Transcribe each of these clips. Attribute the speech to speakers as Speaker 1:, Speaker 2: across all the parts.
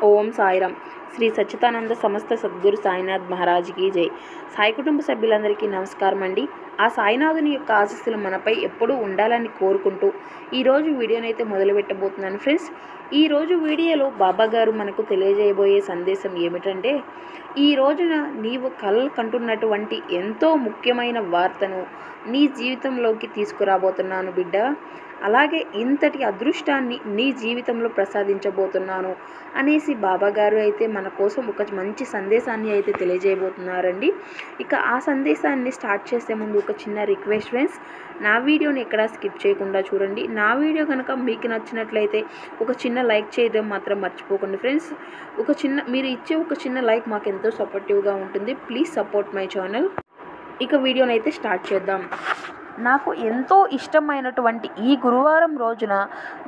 Speaker 1: ఓం సాయిరామ్. శ్రీ సచ్చిదానంద సమస్త సద్గురు సాయినాథ్ మహారాజ్కి జై. సాయి కుటుంబ సభ్యులందరికీ నమస్కారం అండి. ఆ సాయినాథుని యొక్క ఆశీస్సులు మనపై ఎప్పుడూ ఉండాలని కోరుకుంటూ ఈరోజు వీడియోనైతే మొదలు పెట్టబోతున్నాను ఫ్రెండ్స్. ఈరోజు వీడియోలో బాబా గారు మనకు తెలియజేయబోయే సందేశం ఏమిటంటే, ఈ రోజున నీవు కంటున్నటువంటి ఎంతో ముఖ్యమైన వార్తను నీ జీవితంలోకి తీసుకురాబోతున్నాను బిడ్డ. అలాగే ఇంతటి అదృష్టాన్ని నీ జీవితంలో ప్రసాదించబోతున్నాను అనేసి బాబా గారు అయితే మన కోసం ఒక మంచి సందేశాన్ని అయితే తెలియజేయబోతున్నారండి. ఇక ఆ సందేశాన్ని స్టార్ట్ చేసే ముందు ఒక చిన్న రిక్వెస్ట్ ఫ్రెండ్స్, నా వీడియోని ఎక్కడా స్కిప్ చేయకుండా చూడండి. నా వీడియో కనుక మీకు నచ్చినట్లయితే ఒక చిన్న లైక్ చేయడం మాత్రం మర్చిపోకండి ఫ్రెండ్స్. మీరు ఇచ్చే ఒక చిన్న లైక్ మాకు ఎంతో సపోర్టివ్గా ఉంటుంది. Please support my channel. ఇక వీడియోని అయితే స్టార్ట్ చేద్దాం. నాకు ఎంతో ఇష్టమైనటువంటి ఈ గురువారం రోజున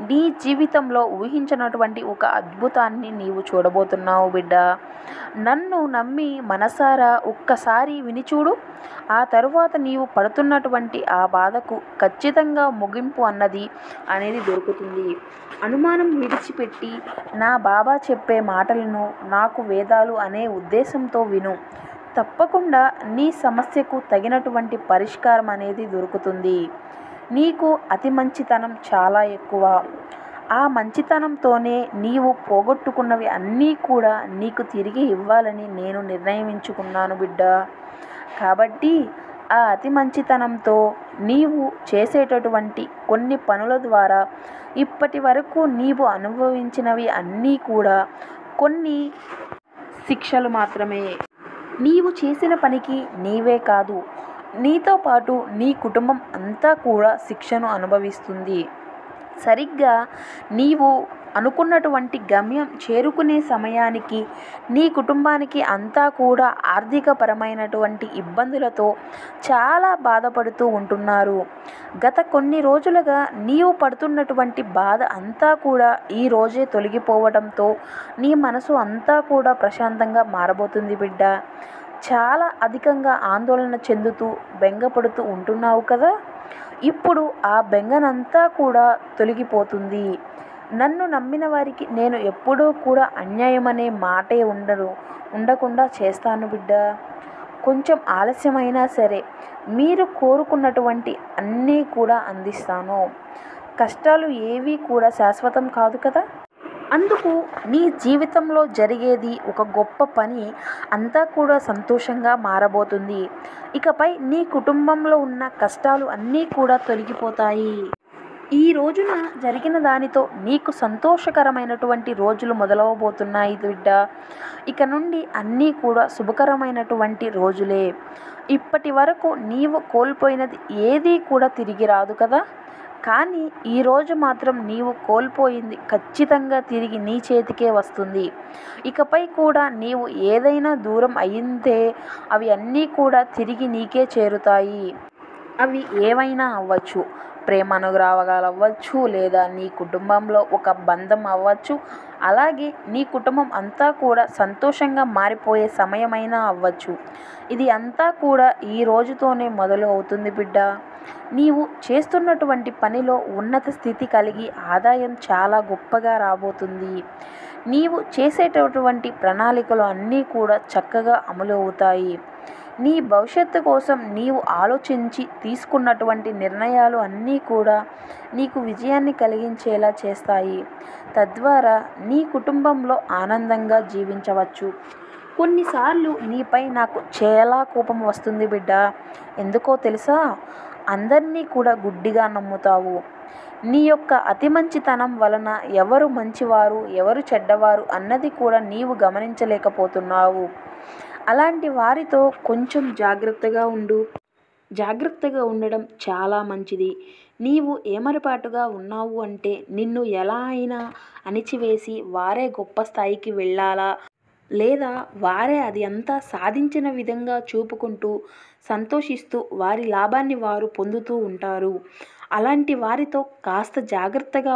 Speaker 1: నీ జీవితంలో ఊహించినటువంటి ఒక అద్భుతాన్ని నీవు చూడబోతున్నావు బిడ్డ. నన్ను నమ్మి మనసారా ఒక్కసారి వినిచూడు. ఆ తరువాత నీవు పడుతున్నటువంటి ఆ బాధకు ఖచ్చితంగా ముగింపు అనేది దొరుకుతుంది. అనుమానం విడిచిపెట్టి నా బాబా చెప్పే మాటలను నాకు వేదాలు అనే ఉద్దేశంతో విను. తప్పకుండా నీ సమస్యకు తగినటువంటి పరిష్కారం అనేది దొరుకుతుంది. నీకు అతి మంచితనం చాలా ఎక్కువ. ఆ మంచితనంతోనే నీవు పోగొట్టుకున్నవి అన్నీ కూడా నీకు తిరిగి ఇవ్వాలని నేను నిర్ణయించుకున్నాను బిడ్డ. కాబట్టి ఆ అతి మంచితనంతో నీవు చేసేటటువంటి కొన్ని పనుల ద్వారా ఇప్పటి వరకు నీవు అనుభవించినవి అన్నీ కూడా కొన్ని శిక్షలు మాత్రమే. నీవు చేసిన పనికి నీవే కాదు, నీతో పాటు నీ కుటుంబం అంతా కూడా శిక్షను అనుభవిస్తుంది. సరిగ్గా నీవు అనుకున్నటువంటి గమ్యం చేరుకునే సమయానికి నీ కుటుంబానికి అంతా కూడా ఆర్థికపరమైనటువంటి ఇబ్బందులతో చాలా బాధపడుతూ ఉంటున్నారు. గత కొన్ని రోజులుగా నీవు పడుతున్నటువంటి బాధ అంతా కూడా ఈ రోజే తొలగిపోవడంతో నీ మనసు అంతా కూడా ప్రశాంతంగా మారబోతుంది బిడ్డ. చాలా అధికంగా ఆందోళన చెందుతూ బెంగపడుతూ ఉంటున్నావు కదా. ఇప్పుడు ఆ బెంగనంతా కూడా తొలగిపోతుంది. నన్ను నమ్మిన వారికి నేను ఎప్పుడూ కూడా అన్యాయమనే మాటే ఉండకుండా చేస్తాను బిడ్డ. కొంచెం ఆలస్యమైనా సరే మీరు కోరుకున్నటువంటి అన్నీ కూడా అందిస్తాను. కష్టాలు ఏవీ కూడా శాశ్వతం కాదు కదా. అందుకు నీ జీవితంలో జరిగేది ఒక గొప్ప పని అంతా కూడా సంతోషంగా మారబోతుంది. ఇకపై నీ కుటుంబంలో ఉన్న కష్టాలు అన్నీ కూడా తొలగిపోతాయి. ఈ రోజున జరిగిన దానితో నీకు సంతోషకరమైనటువంటి రోజులు మొదలవబోతున్నాయి బిడ్డ. ఇక నుండి అన్నీ కూడా శుభకరమైనటువంటి రోజులే. ఇప్పటి వరకు నీవు కోల్పోయినది ఏదీ కూడా తిరిగి రాదు కదా. కానీ ఈరోజు మాత్రం నీవు కోల్పోయింది ఖచ్చితంగా తిరిగి నీ చేతికే వస్తుంది. ఇకపై కూడా నీవు ఏదైనా దూరం అయిందే అవి అన్నీ కూడా తిరిగి నీకే చేరుతాయి. అవి ఏవైనా అవ్వచ్చు, ప్రేమ అనురాగాలు అవ్వచ్చు, లేదా నీ కుటుంబంలో ఒక బంధం అవ్వచ్చు, అలాగే నీ కుటుంబం అంతా కూడా సంతోషంగా మారిపోయే సమయమైనా అవ్వచ్చు. ఇది అంతా కూడా ఈ రోజుతోనే మొదలు అవుతుంది బిడ్డ. నీవు చేస్తున్నటువంటి పనిలో ఉన్నత స్థితి కలిగి ఆదాయం చాలా గొప్పగా రాబోతుంది. నీవు చేసేటటువంటి ప్రణాళికలు అన్నీ కూడా చక్కగా అమలు అవుతాయి. నీ భవిష్యత్తు కోసం నీవు ఆలోచించి తీసుకున్నటువంటి నిర్ణయాలు అన్నీ కూడా నీకు విజయాన్ని కలిగించేలా చేస్తాయి. తద్వారా నీ కుటుంబంలో ఆనందంగా జీవించవచ్చు. కొన్నిసార్లు నీపై నాకు చాలా కోపం వస్తుంది బిడ్డ. ఎందుకో తెలుసా? అందరినీ కూడా గుడ్డిగా నమ్ముతావు. నీ యొక్క అతి మంచితనం వలన ఎవరు మంచివారు ఎవరు చెడ్డవారు అన్నది కూడా నీవు గమనించలేకపోతున్నావు. అలాంటి వారితో కొంచెం జాగ్రత్తగా ఉండు. జాగ్రత్తగా ఉండడం చాలా మంచిది. నీవు ఏమరపాటుగా ఉన్నావు అంటే నిన్ను ఎలా అయినా అణిచివేసి వారే గొప్ప స్థాయికి వెళ్ళాలా, లేదా వారే అది అంతా సాధించిన విధంగా చూపుకుంటూ సంతోషిస్తూ వారి లాభాన్ని వారు పొందుతూ ఉంటారు. అలాంటి వారితో కాస్త జాగ్రత్తగా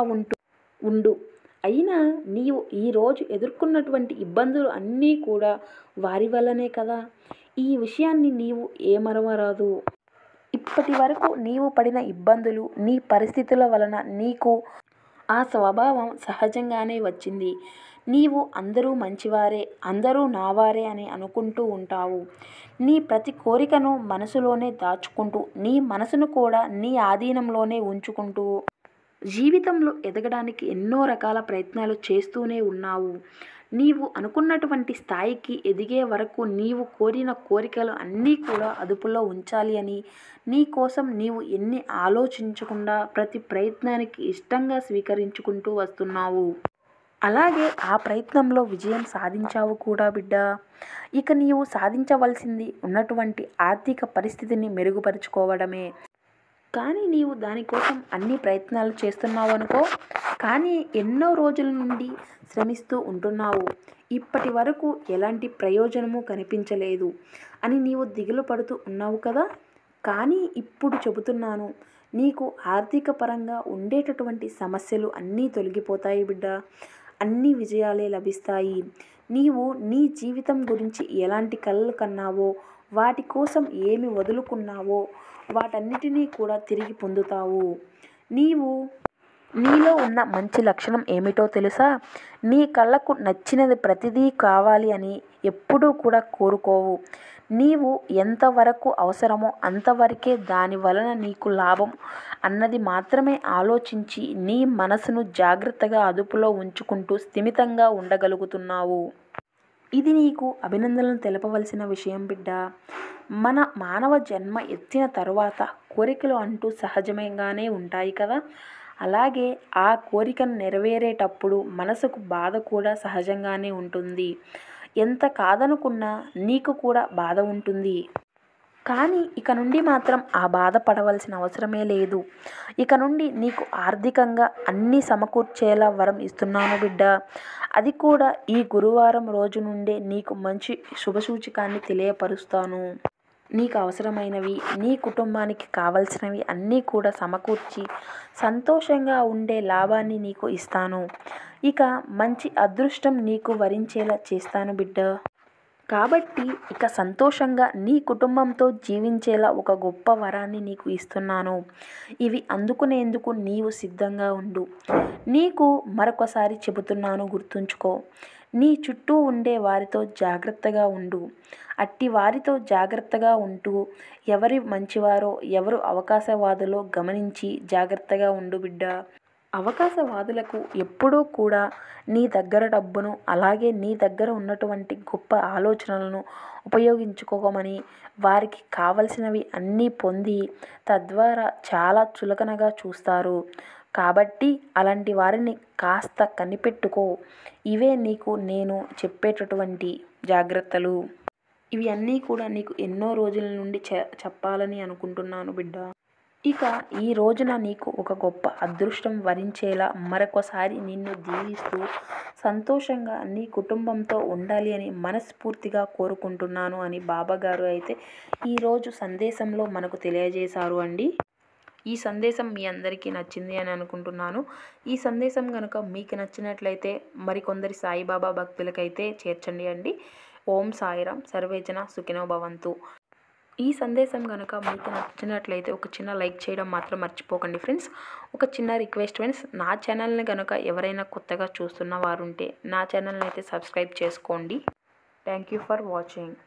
Speaker 1: ఉండు. అయినా నీవు ఈరోజు ఎదుర్కొన్నటువంటి ఇబ్బందులు అన్నీ కూడా వారి వల్లనే కదా. ఈ విషయాన్ని నీవు ఏమరవరాదు. ఇప్పటి వరకు నీవు పడిన ఇబ్బందులు, నీ పరిస్థితుల వలన నీకు ఆ స్వభావం సహజంగానే వచ్చింది. నీవు అందరూ మంచివారే, అందరూ నావారే అని అనుకుంటూ ఉంటావు. నీ ప్రతి కోరికను మనసులోనే దాచుకుంటూ, నీ మనసును కూడా నీ ఆధీనంలోనే ఉంచుకుంటూ జీవితంలో ఎదగడానికి ఎన్నో రకాల ప్రయత్నాలు చేస్తూనే ఉన్నావు. నీవు అనుకున్నటువంటి స్థాయికి ఎదిగే వరకు నీవు కోరిన కోరికలు అన్నీ కూడా అదుపులో ఉంచాలి అని, నీ కోసం నీవు ఎన్ని ఆలోచించకుండా ప్రతి ప్రయత్నానికి ఇష్టంగా స్వీకరించుకుంటూ వస్తున్నావు. అలాగే ఆ ప్రయత్నంలో విజయం సాధించావు కూడా బిడ్డ. ఇక నీవు సాధించవలసింది ఉన్నటువంటి ఆర్థిక పరిస్థితిని మెరుగుపరుచుకోవడమే. కానీ నీవు దానికోసం అన్ని ప్రయత్నాలు చేస్తున్నావు అనుకో, కానీ ఎన్నో రోజుల నుండి శ్రమిస్తూ ఉంటున్నావు. ఇప్పటి వరకు ఎలాంటి ప్రయోజనము కనిపించలేదు అని నీవు దిగులు పడుతూ ఉన్నావు కదా. కానీ ఇప్పుడు చెబుతున్నాను, నీకు ఆర్థిక పరంగా ఉండేటటువంటి సమస్యలు అన్నీ తొలగిపోతాయి బిడ్డ. అన్ని విజయాలే లభిస్తాయి. నీవు నీ జీవితం గురించి ఎలాంటి కలలు కన్నావో, వాటి కోసం ఏమి వదులుకున్నావో వాటన్నిటినీ కూడా తిరిగి పొందుతావు. నీలో ఉన్న మంచి లక్షణం ఏమిటో తెలుసా? నీ కళ్ళకు నచ్చినది ప్రతిదీ కావాలి అని ఎప్పుడూ కూడా కోరుకోవు. నీవు ఎంతవరకు అవసరమో అంతవరకే దాని వలన నీకు లాభం అన్నది మాత్రమే ఆలోచించి నీ మనసును జాగ్రత్తగా అదుపులో ఉంచుకుంటూ స్థిమితంగా ఉండగలుగుతున్నావు. ఇది నీకు అభినందనలు తెలపవలసిన విషయం బిడ్డ. మన మానవ జన్మ ఎత్తిన తరువాత కోరికలు అంటూ సహజంగానే ఉంటాయి కదా. అలాగే ఆ కోరికను నెరవేరేటప్పుడు మనసుకు బాధ కూడా సహజంగానే ఉంటుంది. ఎంత కాదనుకున్నా నీకు కూడా బాధ ఉంటుంది. కానీ ఇక నుండి మాత్రం ఆ బాధ పడవలసిన అవసరమే లేదు. ఇక నుండి నీకు ఆర్థికంగా అన్నీ సమకూర్చేలా వరం ఇస్తున్నాను బిడ్డ. అది కూడా ఈ గురువారం రోజు నుండే నీకు మంచి శుభసూచకాన్ని తెలియపరుస్తాను. నీకు అవసరమైనవి, నీ కుటుంబానికి కావలసినవి అన్నీ కూడా సమకూర్చి సంతోషంగా ఉండే లాభాన్ని నీకు ఇస్తాను. ఇక మంచి అదృష్టం నీకు వరించేలా చేస్తాను బిడ్డ. కాబట్టి ఇక సంతోషంగా నీ కుటుంబంతో జీవించేలా ఒక గొప్ప వరాన్ని నీకు ఇస్తున్నాను. ఇవి అందుకునేందుకు నీవు సిద్ధంగా ఉండు. నీకు మరొకసారి చెబుతున్నాను, గుర్తుంచుకో. నీ చుట్టూ ఉండే వారితో జాగ్రత్తగా ఉండు. అట్టి వారితో జాగ్రత్తగా ఉంటూ ఎవరు మంచివారో ఎవరు అవకాశవాదులో గమనించి జాగ్రత్తగా ఉండు బిడ్డ. అవకాశవాదులకు ఎప్పుడూ కూడా నీ దగ్గర డబ్బును, అలాగే నీ దగ్గర ఉన్నటువంటి గొప్ప ఆలోచనలను ఉపయోగించుకోమని, వారికి కావలసినవి అన్నీ పొంది తద్వారా చాలా చులకనగా చూస్తారు. కాబట్టి అలాంటి వారిని కాస్త కనిపెట్టుకో. ఇవే నీకు నేను చెప్పేటటువంటి జాగ్రత్తలు. ఇవి అన్నీ కూడా నీకు ఎన్నో రోజుల నుండి చెప్పాలని అనుకుంటున్నాను బిడ్డ. ఇక ఈ రోజున నీకు ఒక గొప్ప అదృష్టం వరించేలా మరొకసారి నిన్ను దీవిస్తూ సంతోషంగా నీ కుటుంబంతో ఉండాలి అని మనస్ఫూర్తిగా కోరుకుంటున్నాను అని బాబాగారు అయితే ఈరోజు సందేశంలో మనకు తెలియజేశారు అండి. ఈ సందేశం మీ అందరికీ నచ్చింది అని అనుకుంటున్నాను. ఈ సందేశం కనుక మీకు నచ్చినట్లయితే మరికొందరి సాయిబాబా భక్తులకైతే చేర్చండి అండి. ఓం సాయిరాం. సర్వేజన సుఖినో భవంతు. ఈ సందేశం కనుక మీకు నచ్చినట్లయితే ఒక చిన్న లైక్ చేయడం మాత్రం మర్చిపోకండి ఫ్రెండ్స్. ఒక చిన్న రిక్వెస్ట్ ఫ్రెండ్స్, నా ఛానల్ని కనుక ఎవరైనా కొత్తగా చూస్తున్న వారు ఉంటే నా ఛానల్ని అయితే సబ్స్క్రైబ్ చేసుకోండి. Thank you for watching.